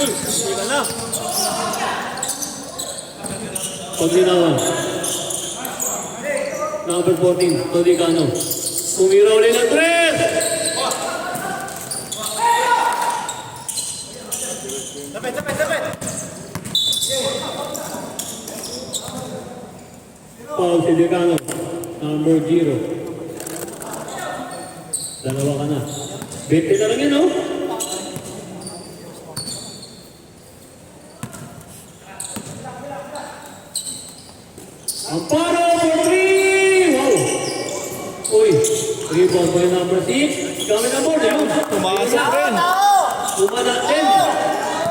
Iba na. Paglinawan. Number 14, Todicano. Umira ulit ng 3! Tapit. Paul Todicano. Number 0. Dalawa ka na. 20 na lang yun, no? Amparo for 3! Wow! Uy, rebound by number 6. Kami na board, yun. Pumasok rin. Umanat din.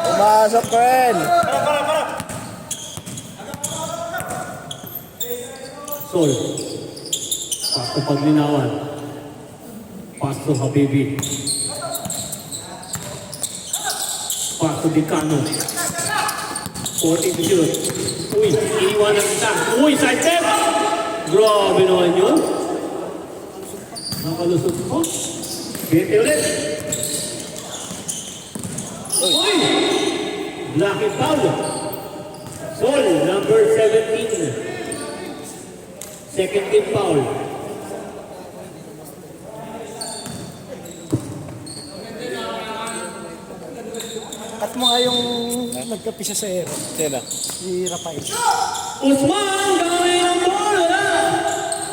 Pumasok rin. Sol. Pasto Paglinawan. Pasto Habibi. Pasto Dicano. 14 to shoot. Uy, iniwan ang isang. Uy, side step! Grabe naman yun. Nakalusot ko. Bete ulit. Uy! Lucky foul. Sol, number 17. Second team foul. At mo nga yung nagkapisa sa air. Sino? Si Rafael. Usman, gawin ang bola!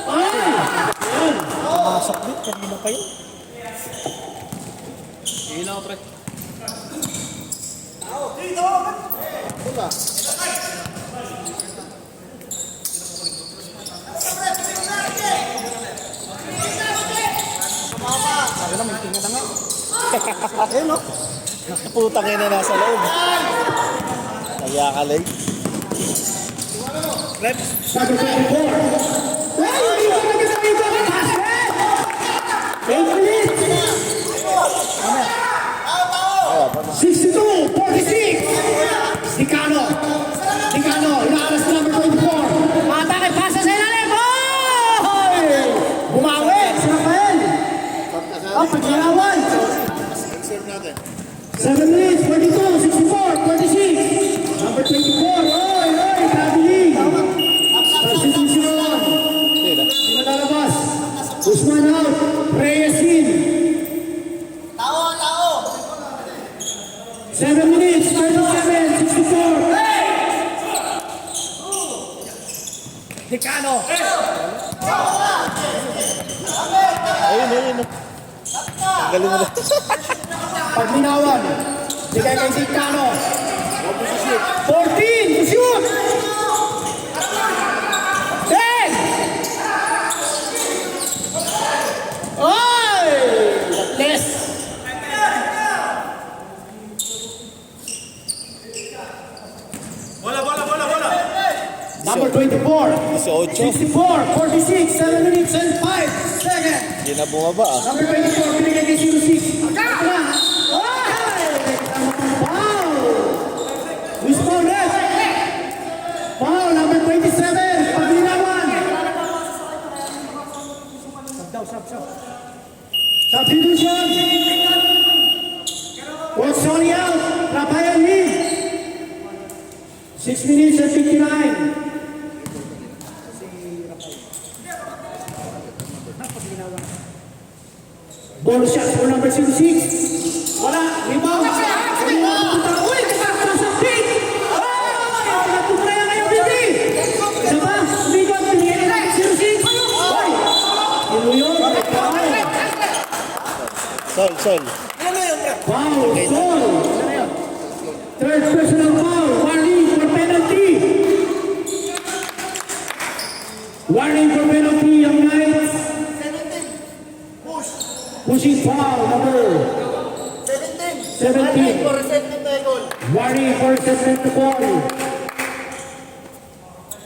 Ay! Yan. Pumasok din. Kanina pa yun. Sige na, pre. Sabi na, may tingin na nga. Ayun, no? Putang ina nasa loob. Nagyakalig. Rep. Number 24. Hey, hindi ko nagkasama ito ang basket! 8 minutes! 62, 46! Dicano! Dicano, inaalas na number 24. Atake, pasa sa ilalim! Hoy! Bumawi! Si Rafael! Ah, Paglinawan! 7 minutes, 42, 64, 46. Number 24, oy, traveling. Substitution. Sino lalabas? Usman out, Reyes in. 7 minutes, 37, 64. Dicano. Ayun. Galing mo na. Paglinawan. Bigay kay Dicano. 14, to shoot. 10. Oy! Less. Bola. Number 24. 18. 64, 46, 7 minutes and 5 seconds. Hindi na bumaba ah. Number 24, binigay kay 06. Aga! Wow! Wishbone left. Wow, number 27, Paglinawan. Substitution. Was Sonny out. Rafael lead. 6 minutes and 59. Ball shot for number 66. Wala. Rebound. Uy! Nasa pick! Naputraya kayo, Billy! Isa ba? Rebound. Pinigyan nila ng 06. Uy! Iluyon. Sol. Foul. Foul. Third personal foul. Warning for penalty. Warning for penalty. Young Knights. Pushing foul number 17. Warning for assessment to ball.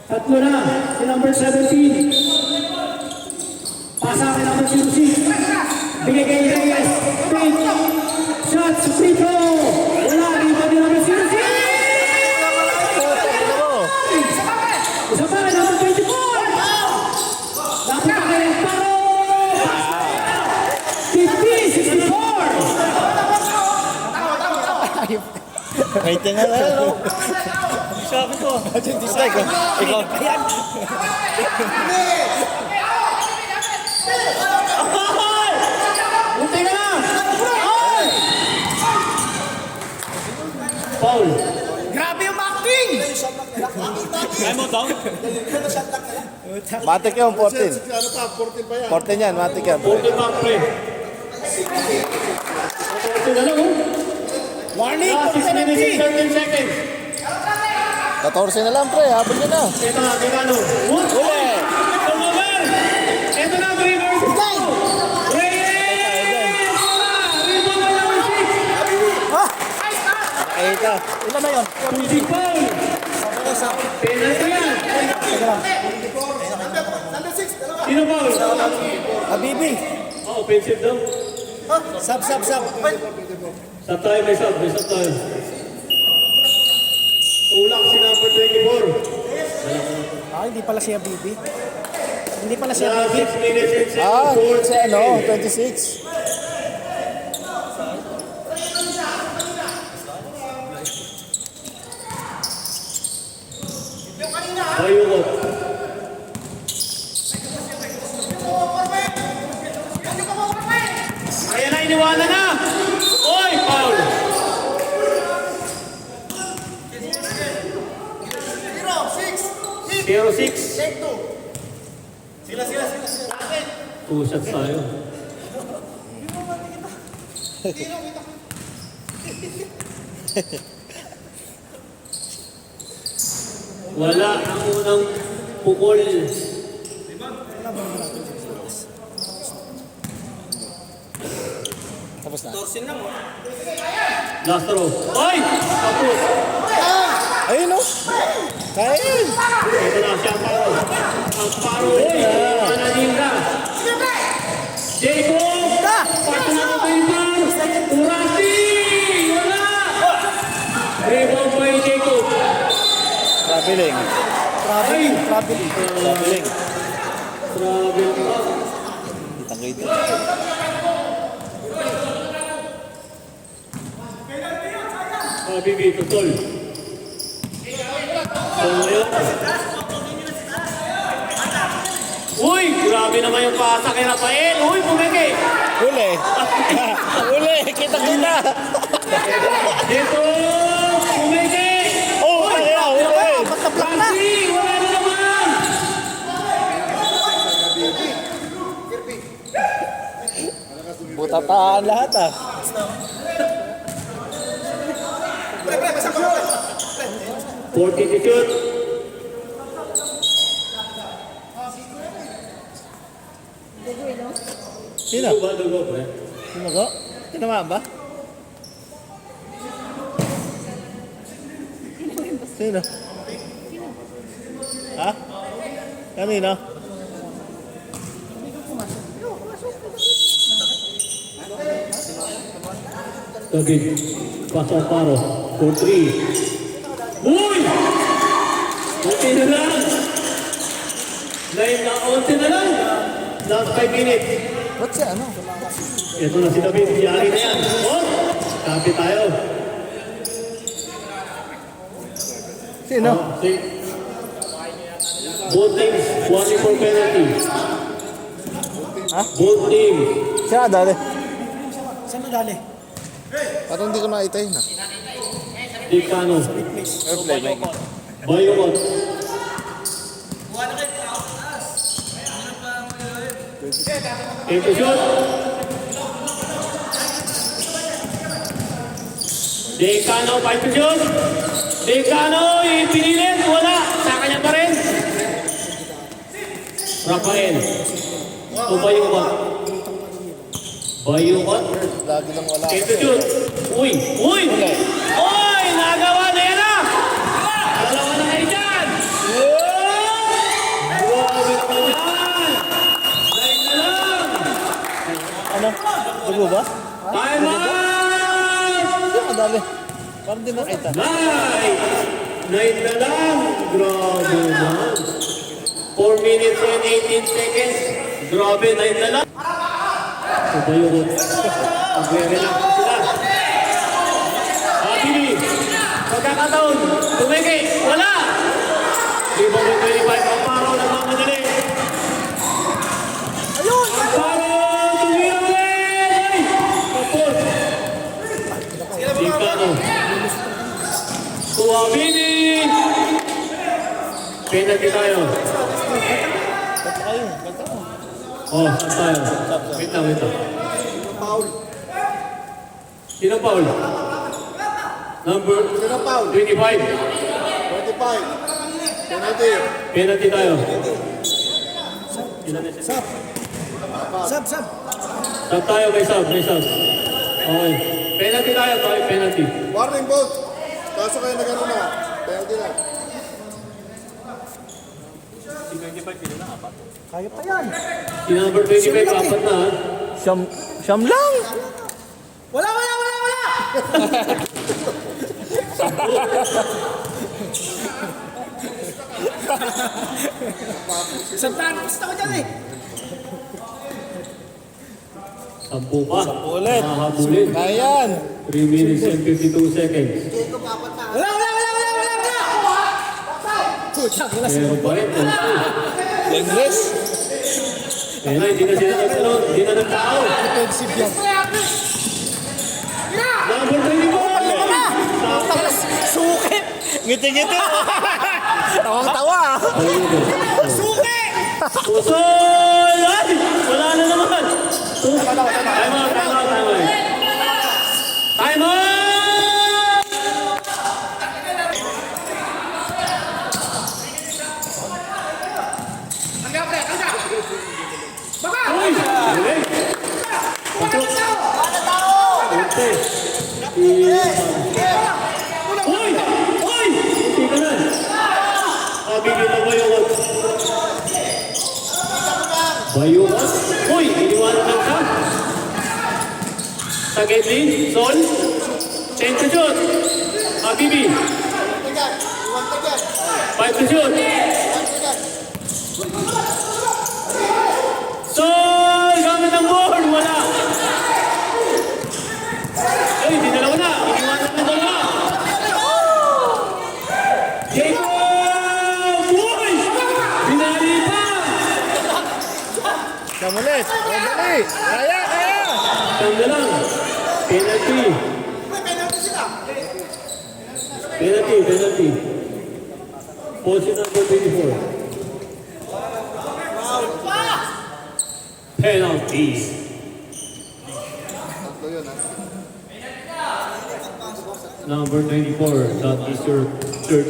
Tatlo na. Si number 17. Pasa kay number 06. Bigay kay Reyes. Fake. Shots. Free throw. Wala. Dito din number 06. Isa pa. Number 24. Dapat kay Amparo. 50, 64! May tinga na yan, oh. Sabi ko. Patay ko. Ikaw. Ayan. Buti ka na! Ay! Foul. Grabe yung acting! Matik yun, 14. 14 yan, matik yan. 40 back play. 40 na lang, oh. Warning! Ah, 6 minutes and 13 seconds. 14 na lang, pre. Habol nyo na. Ito na, Tigano. One point! Turnover! Ito na, 3 versus 2. Reyes! Wala! Rebound na lang, 6. Ay, ito. Ilan na yun? Easy foul. Penalty yan. Sino foul? Habibi. Oh, offensive daw. Sub. Sub tayo, may sub tayo. Tulak si number 24. Ah, hindi pala si Habibi. Hindi pala si Sa Habibi. 6 minutes and 7 Ah, fourth. si ano, 26. Bayukot. Ayan na, iniwanan na! Oy, foul! Zero, six. Two shots tayo. Wala ang unang pukol. Tapos na. Last row. Oy! Tapos. Ayun, oh. Kaya yun. Ito na si Amparo. Amparo. Oy! Manadinga. Jacob! Pato na ko kayo man! Turati! Wala! Rebound by Jacob. Traveling. Traveling. Traveling. Travel pa. Tangay ito. Bibi, tutol. So ngayon. Uy! Grabe naman yung pasa kay Rafael. Uy, pumeke! Huli. Huli. Kita-kita. Dito! Pumeke! Oh, kaya. Huli. Franci! Wala na naman! Butataan lahat, ah. 40 to shoot. Sino? Dugo, pre. Sino ko? Tinamaan ba? Sino? Ha? Kanino? David, pasok paro. For 3. Uy! Unti na lang. Unti na lang. Last 5 minutes. Ba't siya, ano? Ito na si David. Yari na yan. Oh! Copy tayo. Sino? Both teams, 1 for penalty. Ha? Both team. Siya, dali. Saan nadali? Parang hindi ko nakita yun, ah. Ticano. Airplay, may Bayukot. Into shot. Decano, 5 to shoot. Decano, ipinilit. Wala. Sa kanya pa rin. Rafael. O Bayukot. Bayukot. Lagi lang wala. Into shoot. Uy! Uy! Uy! Nagawa na yan ah! Dalawa na kayo dyan! Grabe naman yan! Line na lang! Ano? Dugo ba? Time out! Siya, dali. Parang di nakita. Nine na lang! Grabe naman! 4 minutes and 18 seconds. Grabe, 9 na lang. So, Bayukot. Mag-relax sila. Abili. pagkakataon. Tumiki. Wala. Rebound ng 25. Amparo nagmamadali. Ayun! Amparo. Tumira ulit. Kapos. Dicano. Tuwabini. Penalty tayo. Ba't kayo? Ba't ako? Oh, saan tayo? Wait lang, wait lang. Foul. Sino foul? Number Sino foul? 25. 25. Penalty. Penalty tayo. Sub. Sub, sub. Sub tayo, may sub, may sub. Okay. Penalty tayo, penalty. Warning both. Kaso kayo nag-ano na. Penalty na. Kaya pa yan. Si number 25, apat na ha. Siyam lang! Wala, wala, wala, wala! Santaan, gusto ko dyan eh. Sampu pa. Ulit. Makahabulin. Kaya yan! 3 minutes and 52 seconds. Wala, wala, wala, wala, wala, wala! Putang, wala si Meron pa rin. English? Kaya na, hindi na sila nagtanong. Hindi na nagtao. defensive yan. Number 24. Suki! Ngiti-ngiti! Tawang-tawa! Suki! Usoy! Ay! Wala na naman! Time out, time out, time out. Time out! Uy! Galing! Ente. Uy! Uy! Hindi ka na. Bigyan na Bayuwat. Bayuwat? Uy! Iniwanan lang ka. Tagedli. Sol. Ten to shoot. Habibi. 5 to shoot. Sol! Gamit ang board. Wala. Ay, hindi dalawa na. Iniwanan na dalawa. Jacob! Uy! Binali pa! Kamulit! Dali! Kaya! Kaya! Tanda lang. Penalty. Penalty, penalty. Position number 24. Penalty. Number 24. That is your third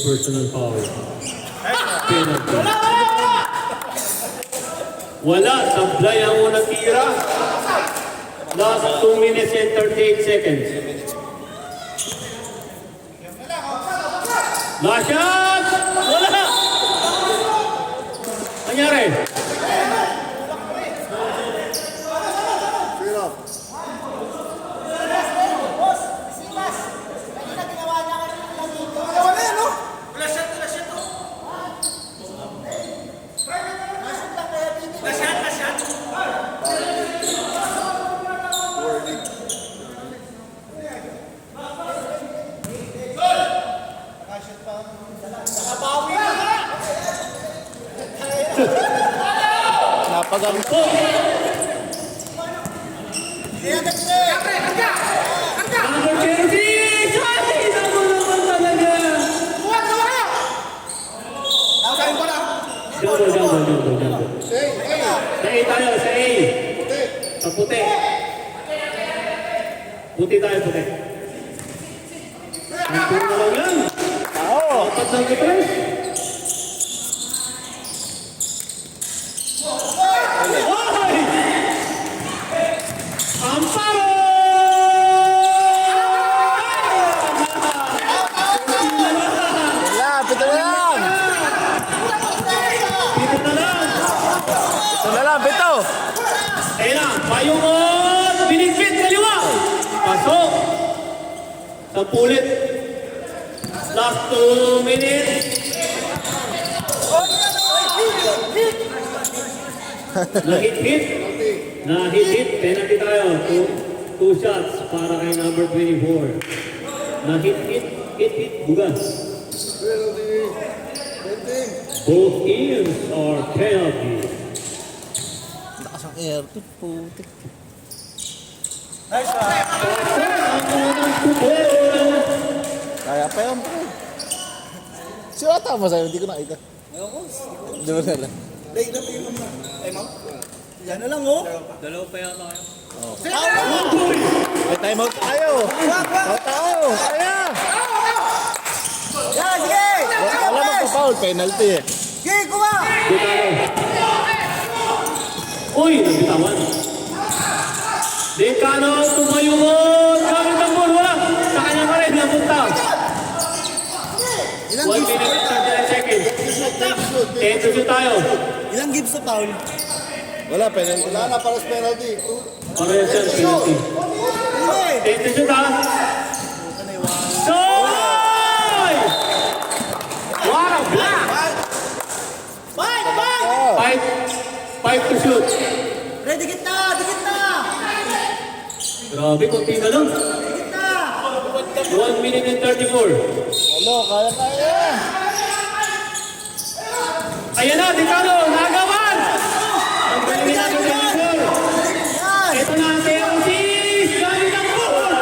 personal foul. Penalty. Wala. Sablay ang unang tira. Last 2 minutes and 38 seconds. Last shot! Wala! Nangyari? Clear up. Napagampo! Number 36! Ay! Naku naman talaga! Double. Sa A tayo, sa A. Sa puti. Puti tayo, puti. Ang puro na lang yan. Oo! Apat ng defense. Ay! Amparo! Wala! Pito na lang! Dito na lang. Pito na lang! Pito! Ayun na, Bayuwat! Binigpit kaliwa! Pasok! Sa pulit. Last 2 minutes. Nahit-hit. Nahit-hit. Penalty tayo. Two shots para kay number 24. na hit, bugas. Both ears are penalty. Lakas ang air to. Putik. Ang unang tubo. Kaya pa yan. Si Ata mo sa'yo, hindi ko nakita. Hindi mo na lang. Yan na lang, oh. May time out tayo. Out tayo. Kaya. Yan, sige! Alam mo pa-foul, penalty eh. Sige, kuha! Uy, nabitawan. Decano, tumayo mo. Gamit ang ball, wala. Sa kanya pa rin, napunta. 1 minute and 39 seconds. 10 to shoot tayo. Ilang gives sa foul? Wala, penalty. Wala na, paras penalty. Parehas yan, penalty. 10 to shoot ha. Soy! What a block! Fight! Fight! 5 to shoot. Ready, dikit na! Dikit na! Grabe, konti na lang. Dikit na! 1 minute and 34. Ano, kaya. Ayan na, Decano, nagawan! Ang galing na ng defender. Yan! Ito na ang penalties! Gamit ang ball!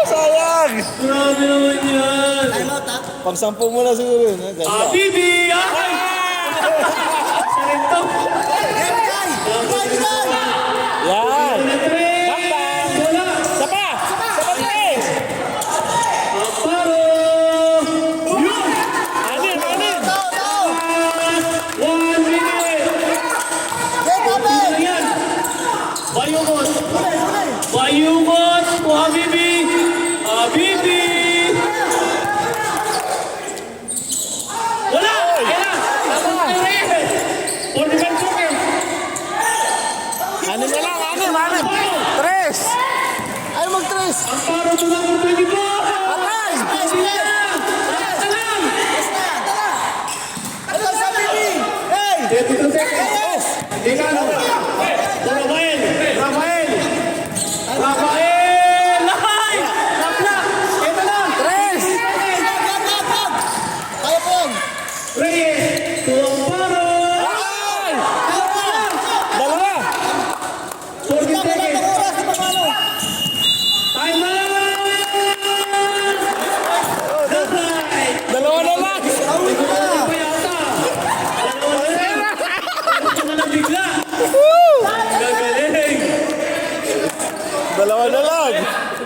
Sayang! Grabe naman yan! Time out, ha? Pang-sampu mo na siguro yun. Ganda. Bibi! Ay! Isa rin to! Yan, Kai! Kai, Kai! Yan! Ganda! Wala! Sapa! Sapa tayo! Amparo! Yun! Anin! Tao, tao! 1 minute! Yan, Pape! Ayan! Bayungot! Huli, huli! Bayungot! O Habibi! Habibi! Wala! Ayan! Tapos na rin! For the Vancouver! Anin na lang! Anin! Tres! Ay, mag-tres! Amparo to number 24! Patay! Basta lang! Ano sa Bibi? Hey! 22 seconds! Decano! Rafael! Ay! Napla! Ito lang! Tres! Gag! Kaya po yan! Reyes! To Amparo! Ay! Dalawa! 40 Wala seconds! pang oras, di pa paano? Time out! Right! Dalawa na lang! Awit na! Pa yata! Dalawa na lang! Gusto na lang bigla! Gagaling! Dalawa na lang!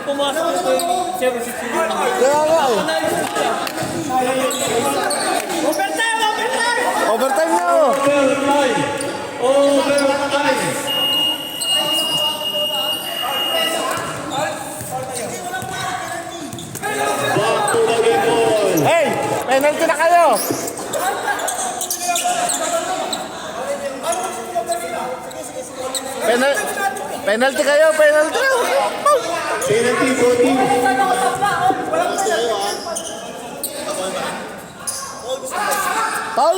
Pumasok ito yung Kaya nga eh. Overtime! Overtime! Overtime na oh! Overtime! Overtime! Back to the game ball! Hey! Penalty na kayo! Penalty kayo! Penalty! Penalty, both teams. Paul?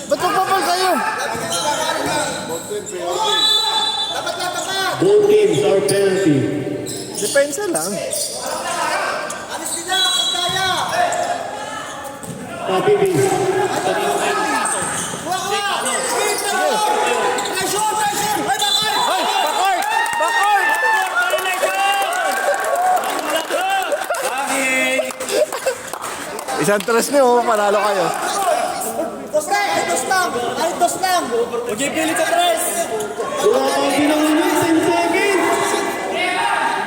Ba't magpapal kayo? Both teams are penalty. Depensa lang. Alis nila! Kaya! Habibi. Kuha! Sige! Pressure! Pressure! Ay, bakal! Ay! Bakor! Bakor! Isang tres niyo, panalo kayo. Dos lang! Ay, dos lang! Ay, dos lang! Huwag yung pilit sa tres! Wala pang pinangunan 10 seconds.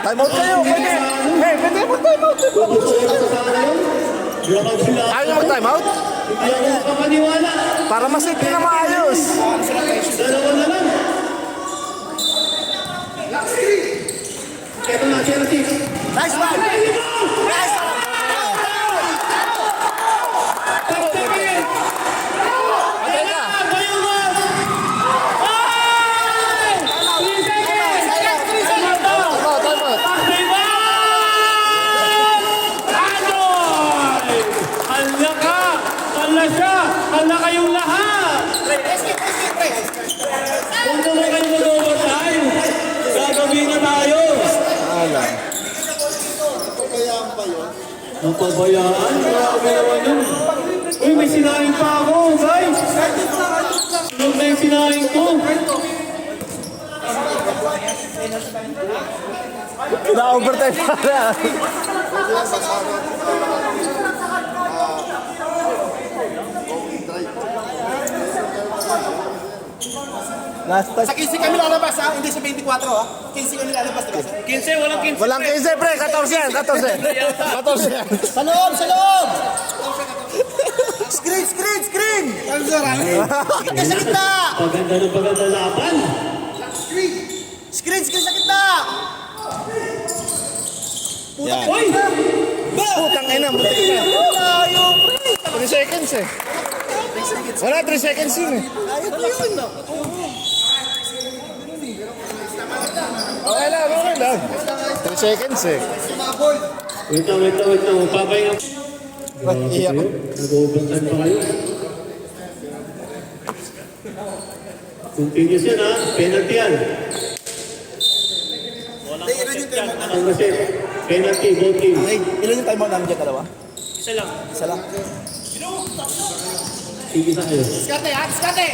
Time out kayo! Pwede! Hey, pwede mag-time out! Tapos sa ito sa ngayon. Lakad sila. Ayaw mag-time out? Hindi ako makapaniwala. Para masigli na maayos! Dalawa na lang. Ito na, Chelsea. Nice one! Nice one! Pagsakin! Patay ka! Bayungot! Ay! 3 seconds! Tama to! Time out! Time out! Pagdiban! Anoy! Hala ka! Hala siya! Hala kayong lahat! 1 Napabayaan. Grabe naman yun. Uy, may sinaing pa ako, guys. Huwag na yung sinaing ko. Na-overtime pa na. Last touch. Sa 15 kami lalabas ha, hindi sa 24 ha. 15 kami lalabas, diba? 15, walang 15. Walang 15, pre. 14 yan. 14 yan. Sa loob, sa loob! Screen, screen, screen! Ano sa rami? Kita sa gitna! Paganda laban. Screen! Screen, screen sa gitna! Yan. Uy! Putang ina, buti na. Layo, pre! 3 seconds eh. Wala, 3 seconds yun eh. Layo ko yun! Okay lang. 3 seconds eh. Wait lang. Papahinga. Iyak. Nag-overtime pa kayo. Continuous yan ha. Penalty yan. Ang kasi, penalty, both team. Hey, ilan yung timeout namin dyan, dalawa? Isa lang. Isa lang. Sige sa kayo. Skate ha, skate!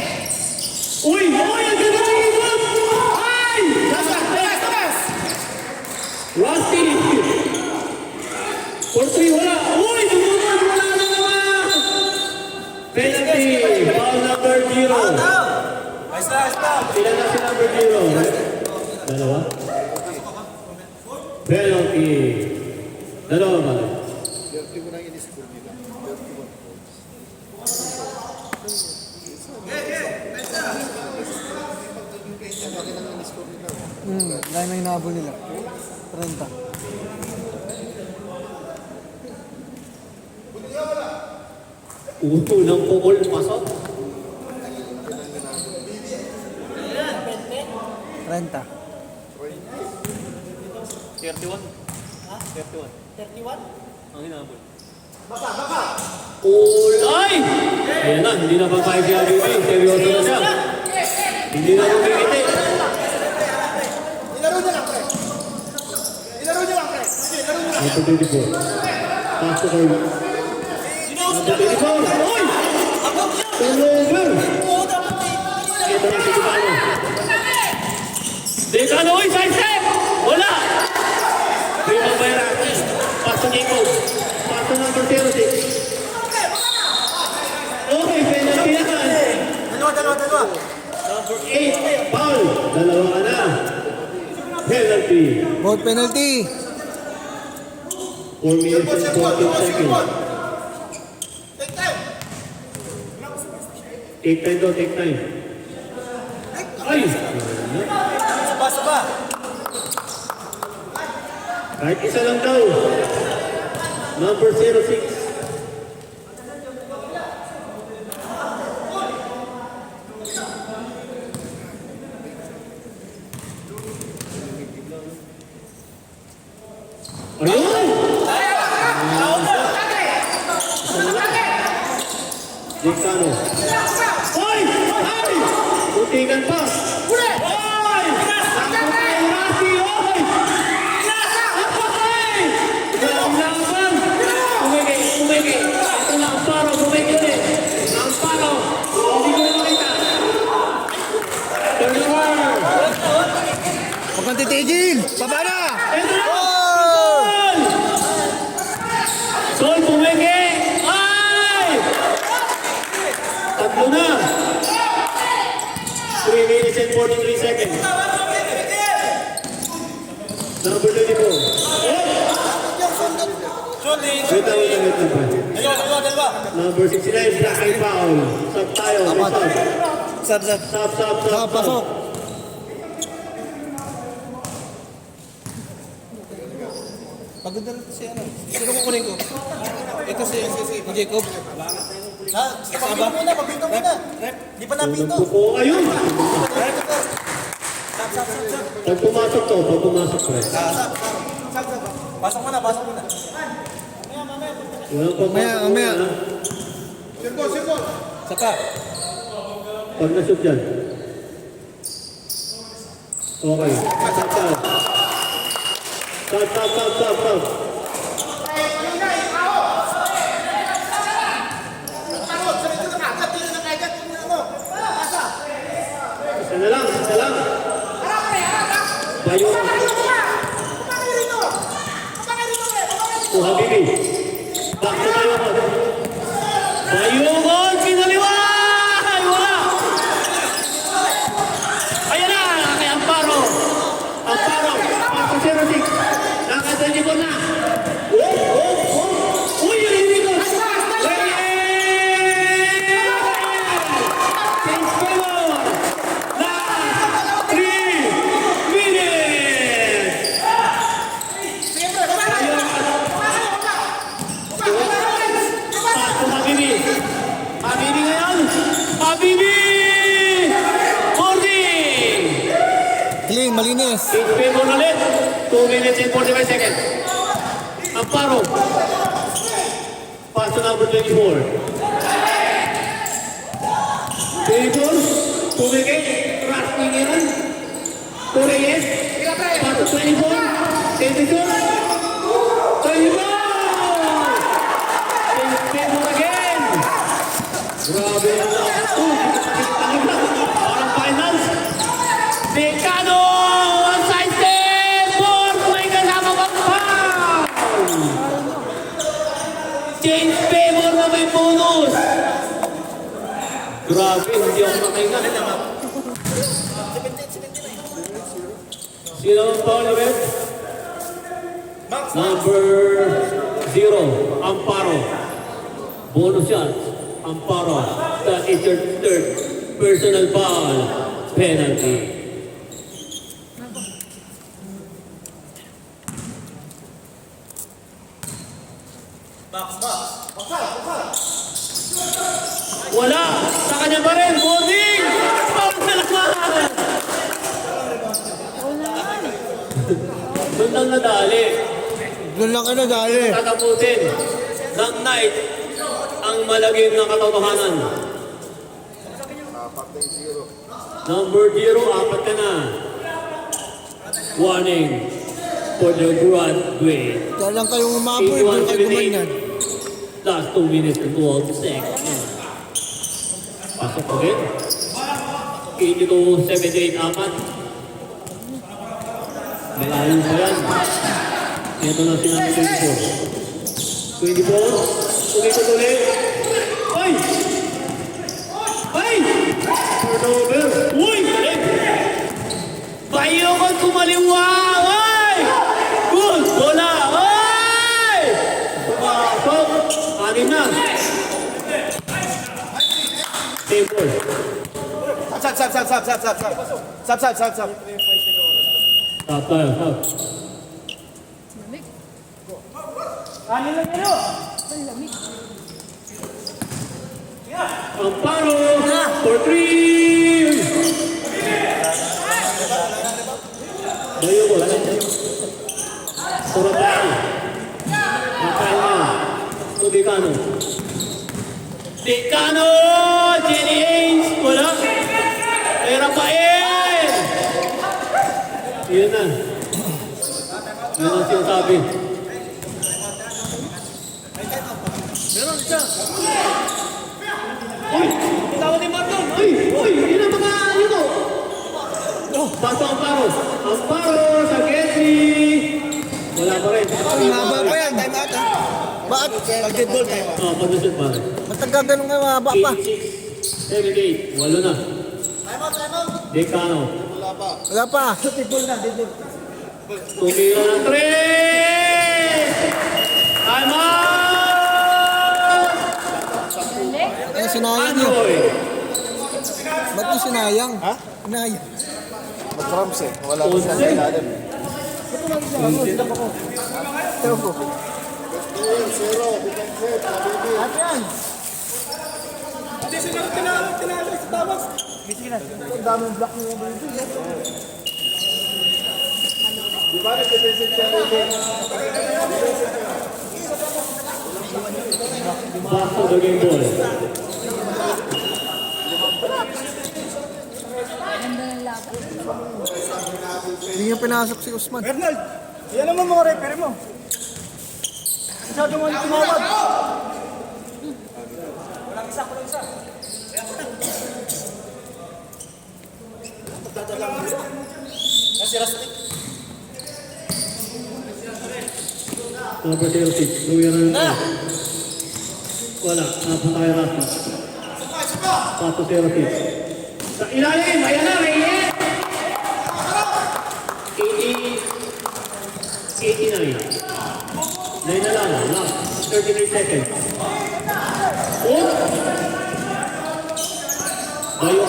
Uy! Ang ganda ng ibon! Ay! Labas! Rusty! 4-3, wala! Uy! Dumunod! Wala na naman! Penalty! Ball number 0. Sila na si number 0. Dalawa? Penalty! Dalawa ba? Lain na hinabol nila. 30. Unang pukol pasok. 30. 31. Ha? 31. Ang hinabol. Baka! Ulay! Ayan na, hindi na papayag si Abby. Seryoso na siya. Hindi na lumikiti. Ilaro niya lang, pre. Number 24. Pass to Carl. Number 24. Oy! Turnover! Ito na si Decano. Decano, oy! Side step! Wala! Primo Bayraki. Pass to Nico. Pass to number 06. Okay, penalty naman. Dalawa. Number 8, foul. Dalawa ka na. Penalty. Both penalty. 4 minutes and 14 seconds. Take time daw, take time. Ay! Saba. Kahit isa lang daw. Number 06. Ayun! Decano. Hoy! Hoy! Butikan pa! Hoy! Rasi! Hoy! Hoy! Laban! Umigi! Ito na ang paro. Umigi ulit. Ang paro. Hindi ko na makita. Turnover! Huwag kang titigil. Baba na. Ito na! Sol! Sol, bumigi! Ay! Tatlo na! 3 minutes and 43 seconds. Number 24. Wait lang. Number 69, black eye foul. Sub tayo. Sub. Pasok. Pagod na rin si ano. Sino kukunin ko? Ito si Jacob. Ha? Papinto muna. Di pa napinto. Nagpupo. Ayun! Pag pumasok to. Pasok muna. Mamaya. Sirko. Saka. Pag nashoot dyan. Okay. Stop. Layo. Oh, Habibi. Back to Mayukon. Mayukon, kinaliwa! Ay, wala! Ayan na, kay Amparo. Amparo, Paso 06. Nakadalibon na. Uy, yun, hindi ko. Change favor. Last 3 minutes. Paso Habibi. Habibi ngayon. Habibi! Boarding! Clean, malinis. Change favor ulit. 2 minutes and 45 seconds. Amparo. Paso number 24. 24. Tumigay. Rasting yan. Torreyes. Paso 24. 22. 24. Change favor again. Grabe ang lakas. Parang finals. Decano! Onside step! Fourth! May kasama pang foul! Change favor na may bonus! Grabe, hindi ako makahinga. Sino ang foul ulit? Number 0, Amparo. Bonus shot, Amparo. That is your third personal foul. Penalty. Wala! Sa kanya pa rin! Boarding! Foul na naman! Doon lang nadali. Doon lang ka na dali. Tatapusin ng night ang malagim na katotohanan. Number 0, apat ka na. Warning for the graduate. Kaya lang kayong umapoy, doon kayo gumanyan. Last 2 minutes and 12 seconds. Pasok ulit. 82-78, apat. Malayo pa yan. Ito na sinabi 24. 24. Tumikot ulit. Ay! Ay! Turnover. Uy! Galing! Bayo ko kumaliwa! Ay! Good! Bola! Ay! Pumasok! Anim na! Table. Sab. Stop tayo, stop. Amparo for 3! Bayo ko, alam mo. Turabay. Matay na. So, Decano. Decano! Jenny Ains! Wala. May Rafael! Yun na. Yun ang sinasabi. Meron siya. Uy! Tawag ni Marlon! Uy! Uy! Yun ang mga yun o! Paso Amparo. Amparo sa Getty. Wala pa rin. Mahaba pa yan. Time out ha. Bakit? Pag-dead ball tayo. Pag-usap pa rin. Matagal ganun nga mahaba pa. 86, 78. Walo na. Decano. Wala pa. Tumira ng 3! Time out! Eh, sinayang yun. Android. Ba't yung sinayang? Ha? Sinayang. Mag-cramps eh. Wala ko sa Onse. ilalim. Pero po. Back to the game ball. Hindi niya pinasok si Usman. Bernard! Yan naman mga referee mo. Masyado mo yung tumawag. Kulang isa. Kasi Rastik. Number 06, Louis Hernandez. Wala, napatay Rafi. Pato 06. Sa ilalim, ayan na, Reyes! 89. Nine na lang, last 33 seconds. Oh! Bayo.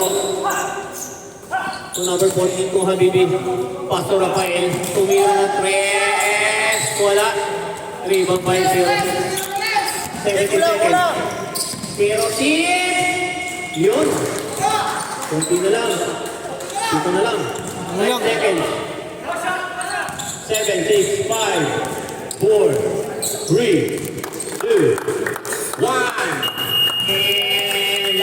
To number 14 ko, Habibi. Pastor Rafael. Tumira ng 3. Wala. Rebound by 0. 70 seconds. Pero tip! Yun. Kunti na lang. Dito na lang. 9 seconds. 7, 6, 5, 4, 3, 2, 1. And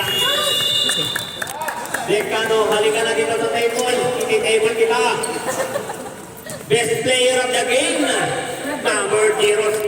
Decano, halika na dito sa table. Hindi table kita. Best player of the game. Number 06.